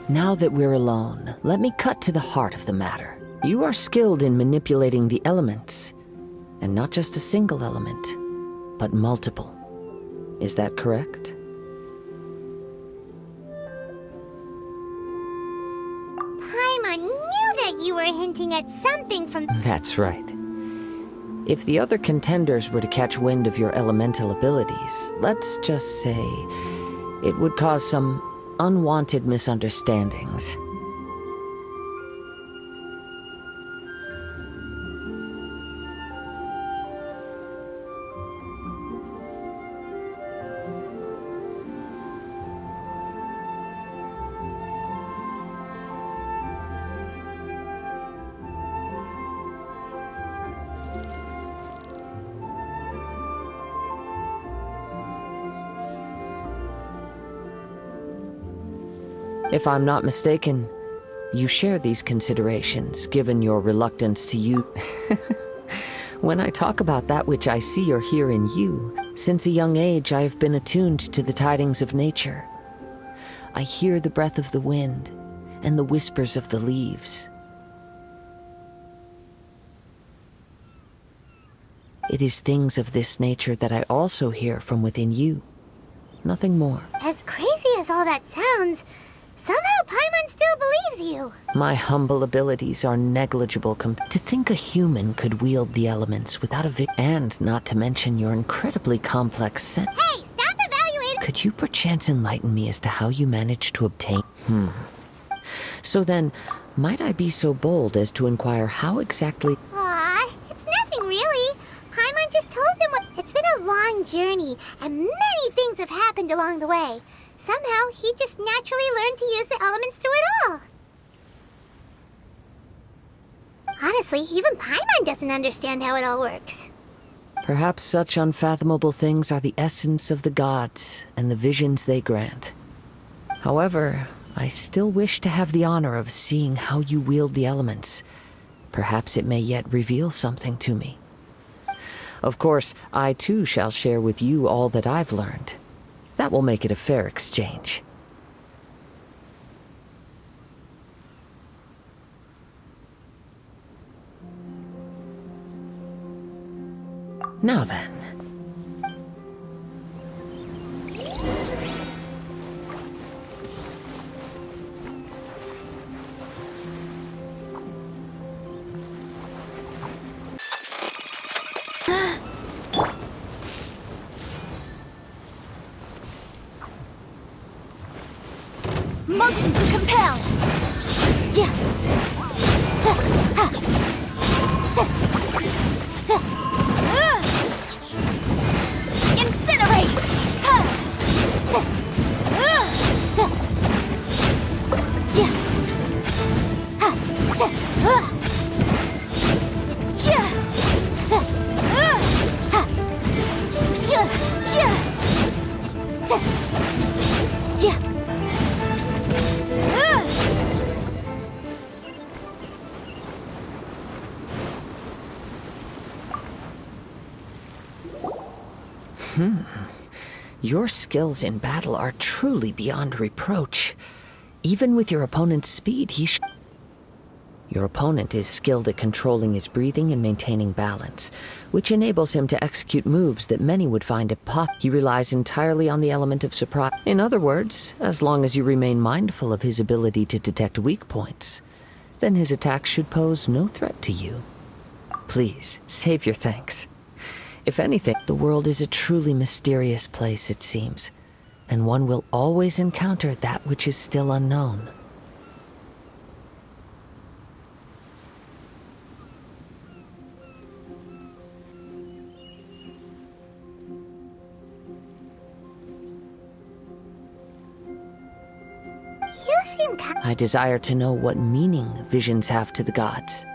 Now that we're alone, let me cut to the heart of the matter. You are skilled in manipulating the elements, and not just a single element, but multiple. Is that correct? Paimon knew that you were hinting at something from... That's right. If the other contenders were to catch wind of your elemental abilities, let's just say it would cause some unwanted misunderstandings. If I'm not mistaken, you share these considerations, given your reluctance to use... When I talk about that which I see or hear in you, since a young age I have been attuned to the tidings of nature. I hear the breath of the wind and the whispers of the leaves. It is things of this nature that I also hear from within you. Nothing more. As crazy as all that sounds, somehow Paimon still believes you. My humble abilities are negligible to think a human could wield the elements without and not to mention your incredibly complex sense. Hey, stop evaluating! Could you perchance enlighten me as to how you managed to obtain... So then, might I be so bold as to inquire how exactly... Aw, it's nothing really. Paimon just told them what... It's been a long journey, and many things have happened along the way. Somehow, he just naturally learned to use the elements to it all. Honestly, even Paimon doesn't understand how it all works. Perhaps such unfathomable things are the essence of the gods and the visions they grant. However, I still wish to have the honor of seeing how you wield the elements. Perhaps it may yet reveal something to me. Of course, I too shall share with you all that I've learned. That will make it a fair exchange. Now then. Motion to compel! Ja! Ta! Ha! Ta! Ta! Incinerate! Ha! Ta! Ta! Ja! Ha! Ta! Ja! Ta! Ha! Ja! Ja! Ta! Ja! Your skills in battle are truly beyond reproach. Even with your opponent's speed, Your opponent is skilled at controlling his breathing and maintaining balance, which enables him to execute moves that many would find impossible. He relies entirely on the element of surprise. In other words, as long as you remain mindful of his ability to detect weak points, then his attacks should pose no threat to you. Please, save your thanks. If anything, the world is a truly mysterious place, it seems, and one will always encounter that which is still unknown. You seem I desire to know what meaning visions have to the gods.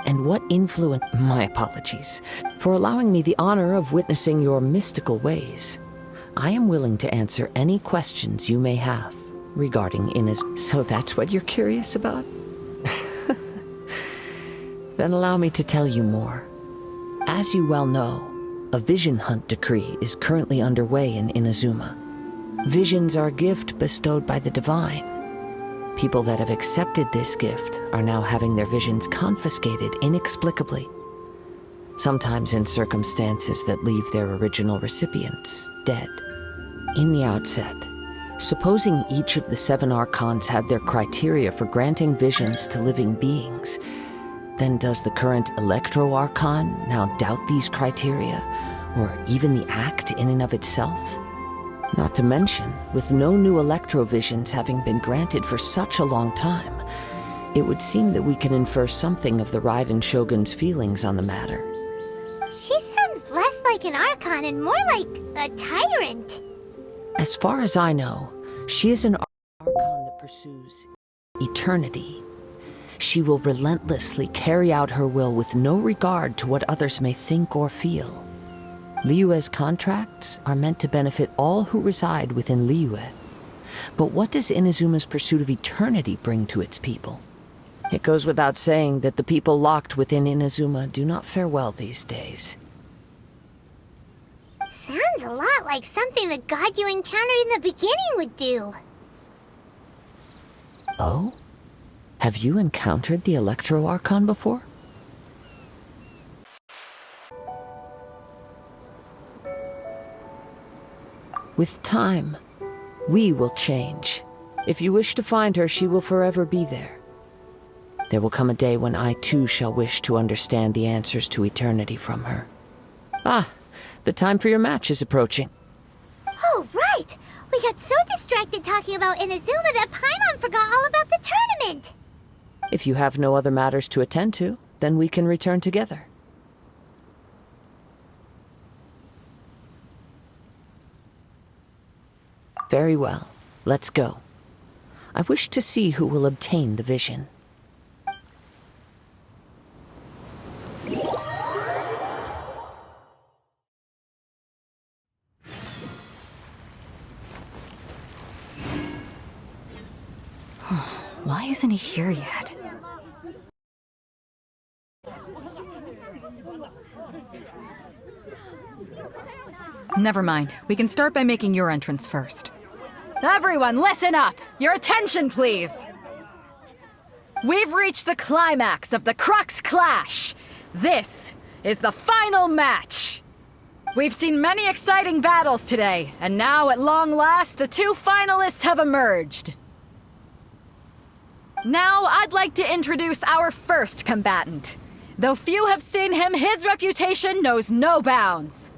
And what influence... My apologies for allowing me the honor of witnessing your mystical ways. I am willing to answer any questions you may have regarding inazuma. So that's what you're curious about? Then allow me to tell you more. As you well know, a vision hunt decree is currently underway in Inazuma. Visions are a gift bestowed by the divine. People that have accepted this gift are now having their visions confiscated inexplicably, sometimes in circumstances that leave their original recipients dead. In the outset, supposing each of the 7 archons had their criteria for granting visions to living beings, then does the current Electro-Archon now doubt these criteria, or even the act in and of itself? Not to mention, with no new Electro-visions having been granted for such a long time, it would seem that we can infer something of the Raiden Shogun's feelings on the matter. She sounds less like an Archon and more like a tyrant. As far as I know, she is an Archon that pursues eternity. She will relentlessly carry out her will with no regard to what others may think or feel. Liyue's contracts are meant to benefit all who reside within Liyue. But what does Inazuma's pursuit of eternity bring to its people? It goes without saying that the people locked within Inazuma do not fare well these days. Sounds a lot like something the god you encountered in the beginning would do. Oh? Have you encountered the Electro-Archon before? With time, we will change. If you wish to find her, she will forever be there. There will come a day when I too shall wish to understand the answers to eternity from her. Ah, the time for your match is approaching. Oh, right! We got so distracted talking about Inazuma that Paimon forgot all about the tournament! If you have no other matters to attend to, then we can return together. Very well. Let's go. I wish to see who will obtain the vision. Why isn't he here yet? Never mind. We can start by making your entrance first. Everyone, listen up! Your attention, please! We've reached the climax of the Crux Clash! This is the final match! We've seen many exciting battles today, and now, at long last, the 2 finalists have emerged. Now, I'd like to introduce our first combatant. Though few have seen him, his reputation knows no bounds.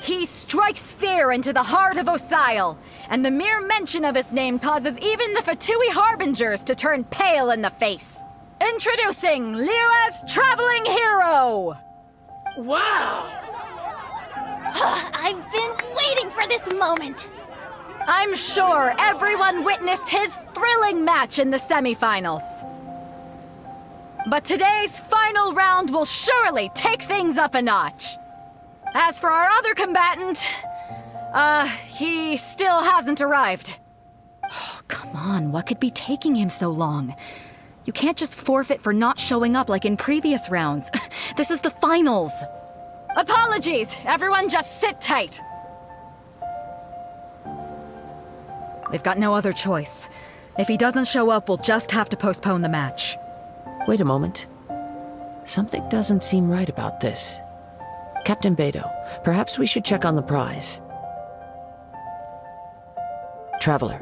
He strikes fear into the heart of Osile, and the mere mention of his name causes even the Fatui Harbingers to turn pale in the face. Introducing Liyue's traveling hero! Wow! I've been waiting for this moment! I'm sure everyone witnessed his thrilling match in the semifinals. But today's final round will surely take things up a notch. As for our other combatant, he still hasn't arrived. Oh, come on, what could be taking him so long? You can't just forfeit for not showing up like in previous rounds. This is the finals. Apologies, everyone just sit tight. We've got no other choice. If he doesn't show up, we'll just have to postpone the match. Wait a moment. Something doesn't seem right about this. Captain Beidou, perhaps we should check on the prize. Traveler,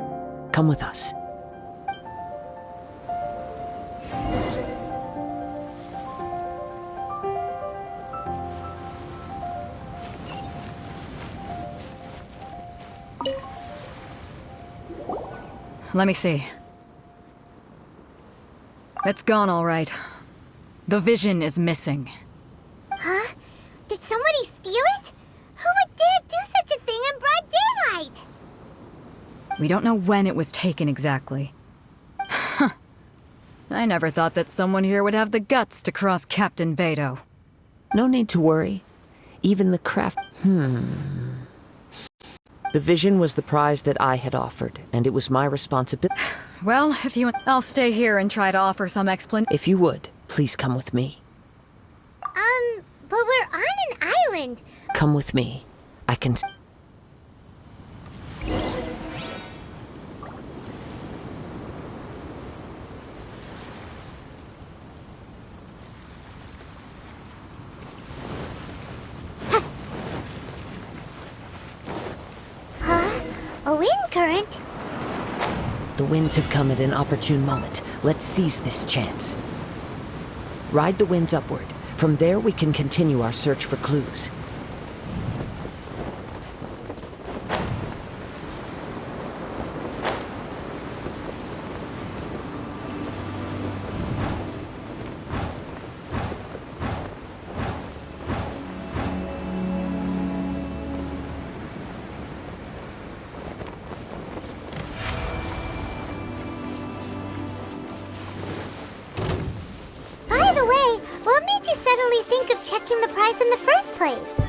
come with us. Let me see. It's gone all right. The vision is missing. Huh? Did somebody steal it? Who would dare do such a thing in broad daylight? We don't know when it was taken exactly. I never thought that someone here would have the guts to cross Captain Beidou. No need to worry. Even the craft... The vision was the prize that I had offered, and it was my responsibility. Well, if you... I'll stay here and try to offer some explanation. If you would, please come with me. But we're on an island. Come with me. I can... A wind current? The winds have come at an opportune moment. Let's seize this chance. Ride the winds upward. From there, we can continue our search for clues. By the way, what made you suddenly think of checking the price in the first place?